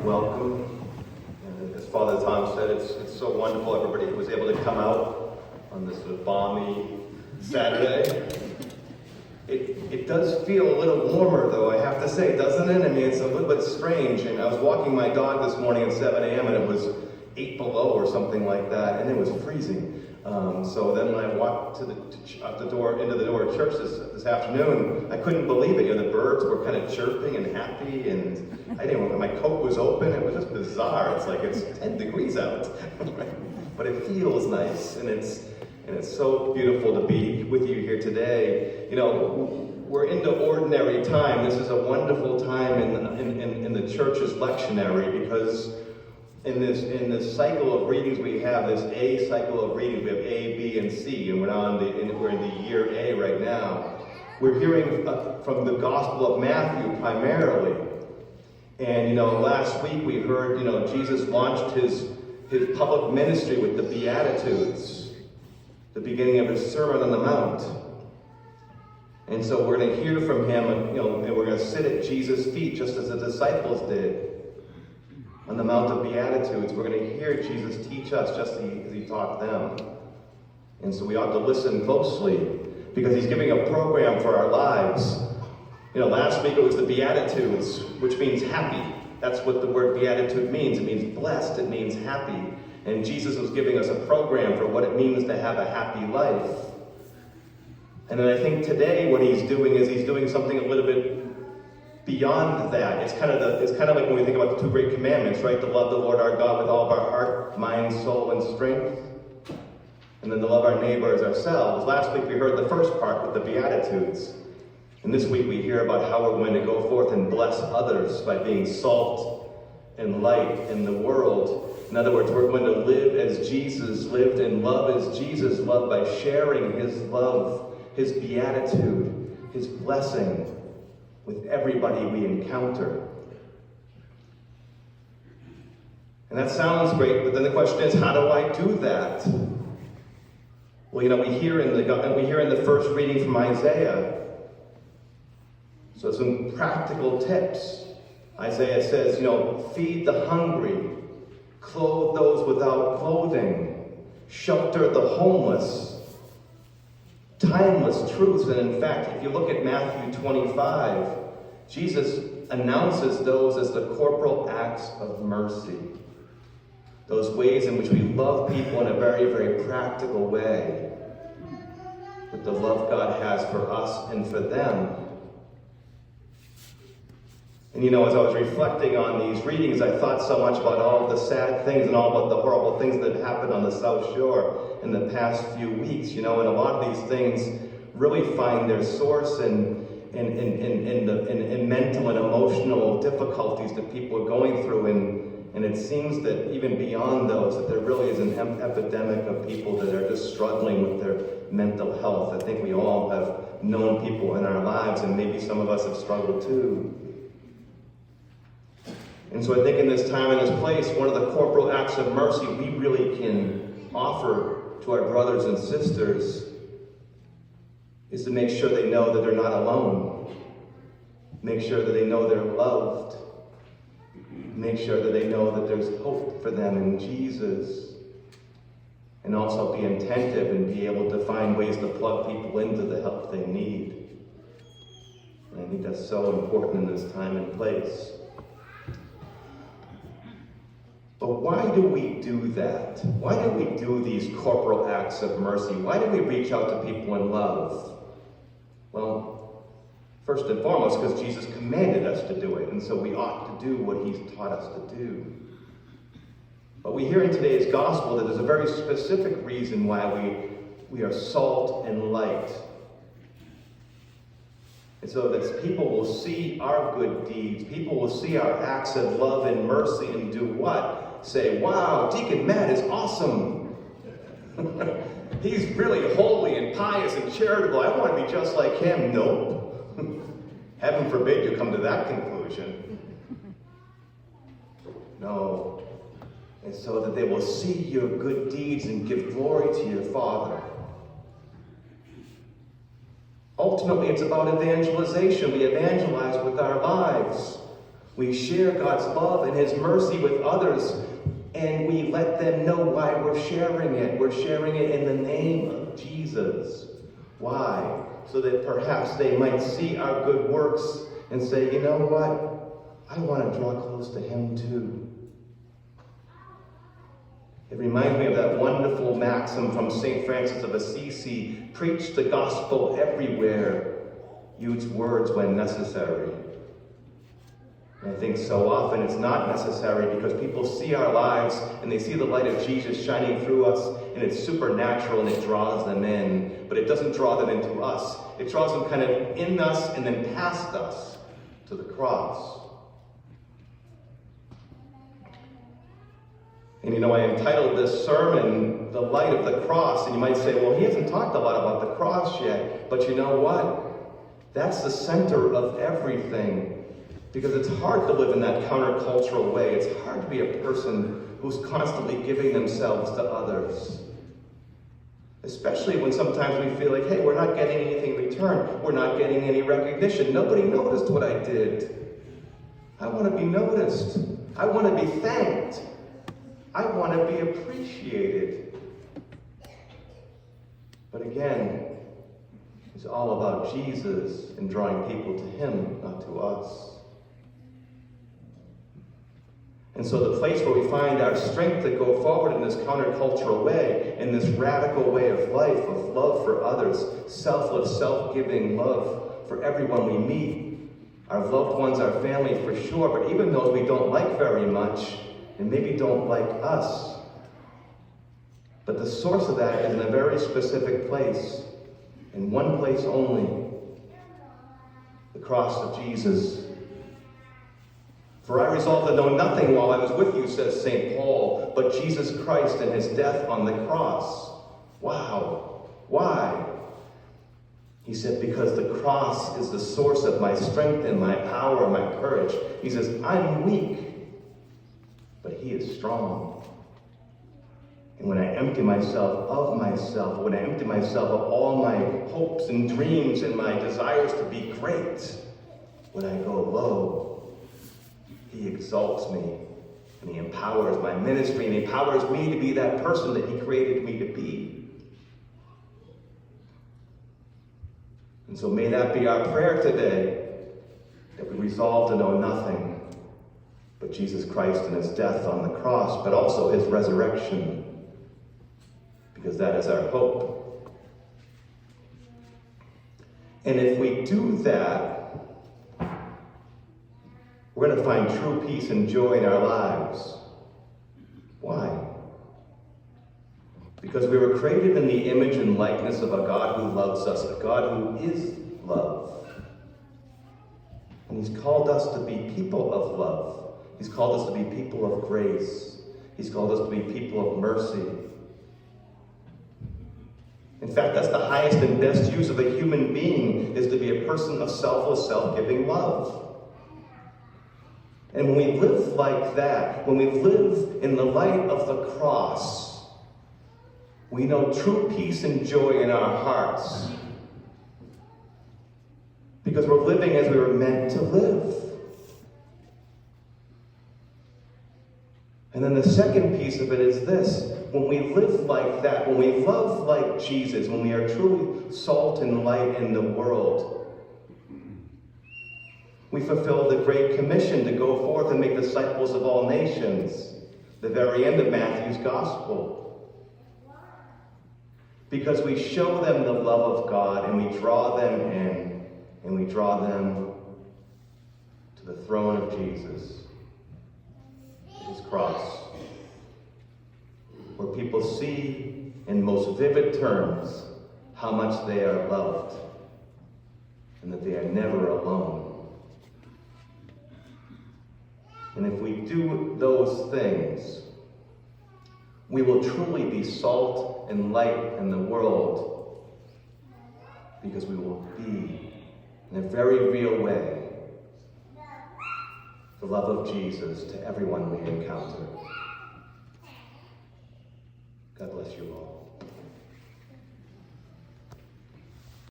welcome. And as Father Tom said, it's so wonderful everybody who was able to come out on this sort of balmy Saturday. It does feel a little warmer though, I have to say, doesn't it? I mean, it's a little bit strange. And I was walking my dog this morning at 7 a.m. and it was 8 below or something like that, and it was freezing. So then when I walked into the door of church this afternoon, I couldn't believe it. You know, the birds were kind of chirping and happy, and my coat was open. It was just bizarre. It's like it's 10 degrees out, but it feels nice, and it's so beautiful to be with you here today. You know, we're into ordinary time. This is a wonderful time in the church's lectionary, because in this cycle of readings we have, this A cycle of readings, we have A, B, and C, and we're in the year A right now. We're hearing from the Gospel of Matthew primarily. And, you know, last week we heard, you know, Jesus launched his public ministry with the Beatitudes, the beginning of his Sermon on the Mount. And so we're going to hear from him, and we're going to sit at Jesus' feet just as the disciples did. On the Mount of Beatitudes, we're going to hear Jesus teach us just as he taught them. And so we ought to listen closely, because he's giving a program for our lives. You know, last week it was the Beatitudes, which means happy. That's what the word beatitude means. It means blessed, it means happy. And Jesus was giving us a program for what it means to have a happy life. And then I think today what he's doing is he's doing something a little bit beyond that. It's kind of like when we think about the two great commandments, right? To love the Lord our God with all of our heart, mind, soul, and strength. And then to love our neighbor as ourselves. Last week we heard the first part with the Beatitudes. And this week we hear about how we're going to go forth and bless others by being salt and light in the world. In other words, we're going to live as Jesus lived and love as Jesus loved by sharing his love, his beatitude, his blessing with everybody we encounter. And that sounds great, but then the question is, how do I do that? Well, you know, we hear in the first reading from Isaiah. So some practical tips. Isaiah says, you know, feed the hungry, clothe those without clothing, shelter the homeless. Timeless truths. And in fact, if you look at Matthew 25, Jesus announces those as the corporal acts of mercy. Those ways in which we love people in a very, very practical way. With the love God has for us and for them. And you know, as I was reflecting on these readings, I thought so much about all of the sad things and all about the horrible things that have happened on the South Shore in the past few weeks. You know, and a lot of these things really find their source in mental and emotional difficulties that people are going through. And it seems that even beyond those, that there really is an epidemic of people that are just struggling with their mental health. I think we all have known people in our lives, and maybe some of us have struggled too. And so I think in this time and this place, one of the corporal acts of mercy we really can offer to our brothers and sisters is to make sure they know that they're not alone. Make sure that they know they're loved. Make sure that they know that there's hope for them in Jesus. And also be attentive and be able to find ways to plug people into the help they need. And I think that's so important in this time and place. But why do we do that? Why do we do these corporal acts of mercy? Why do we reach out to people in love? Well, first and foremost, because Jesus commanded us to do it, and so we ought to do what he's taught us to do. But we hear in today's gospel that there's a very specific reason why we are salt and light. And so that people will see our good deeds, people will see our acts of love and mercy and do what? Say, wow, Deacon Matt is awesome. He's really holy and pious and charitable. I want to be just like him. Nope. Heaven forbid you come to that conclusion. No. And so that they will see your good deeds and give glory to your Father. Ultimately, it's about evangelization. We evangelize with our lives. We share God's love and his mercy with others, and we let them know why we're sharing it. We're sharing it in the name of Jesus. Why? So that perhaps they might see our good works and say, you know what? I want to draw close to him too. It reminds me of that wonderful maxim from St. Francis of Assisi: preach the gospel everywhere, use words when necessary. And I think so often it's not necessary because people see our lives and they see the light of Jesus shining through us, and it's supernatural and it draws them in. But it doesn't draw them into us. It draws them kind of in us and then past us to the cross. And you know, I entitled this sermon, The Light of the Cross. And you might say, well, he hasn't talked a lot about the cross yet. But you know what? That's the center of everything. Because it's hard to live in that countercultural way. It's hard to be a person who's constantly giving themselves to others. Especially when sometimes we feel like, hey, we're not getting anything in return. We're not getting any recognition. Nobody noticed what I did. I want to be noticed. I want to be thanked. I want to be appreciated. But again, it's all about Jesus and drawing people to him, not to us. And so the place where we find our strength to go forward in this countercultural way, in this radical way of life, of love for others, selfless, self-giving love for everyone we meet, our loved ones, our family for sure, but even those we don't like very much, and maybe don't like us. But the source of that is in a very specific place, in one place only, the cross of Jesus. For I resolved to know nothing while I was with you, says St. Paul, but Jesus Christ and his death on the cross. Wow. Why? He said, because the cross is the source of my strength and my power and my courage. He says, I'm weak, but he is strong. And when I empty myself of myself, when I empty myself of all my hopes and dreams and my desires to be great, when I go low, he exalts me, and he empowers my ministry, and he empowers me to be that person that he created me to be. And so may that be our prayer today, that we resolve to know nothing but Jesus Christ and his death on the cross, but also his resurrection, because that is our hope. And if we do that, we're going to find true peace and joy in our lives. Why? Because we were created in the image and likeness of a God who loves us, a God who is love. And he's called us to be people of love. He's called us to be people of grace. He's called us to be people of mercy. In fact, that's the highest and best use of a human being, is to be a person of selfless, self-giving love. And when we live like that, when we live in the light of the cross, we know true peace and joy in our hearts. Because we're living as we were meant to live. And then the second piece of it is this: when we live like that, when we love like Jesus, when we are truly salt and light in the world, we fulfill the Great Commission to go forth and make disciples of all nations, the very end of Matthew's Gospel. Because we show them the love of God, and we draw them in, and we draw them to the throne of Jesus, his cross, where people see in most vivid terms how much they are loved, and that they are never alone. And if we do those things, we will truly be salt and light in the world, because we will be, in a very real way, the love of Jesus to everyone we encounter.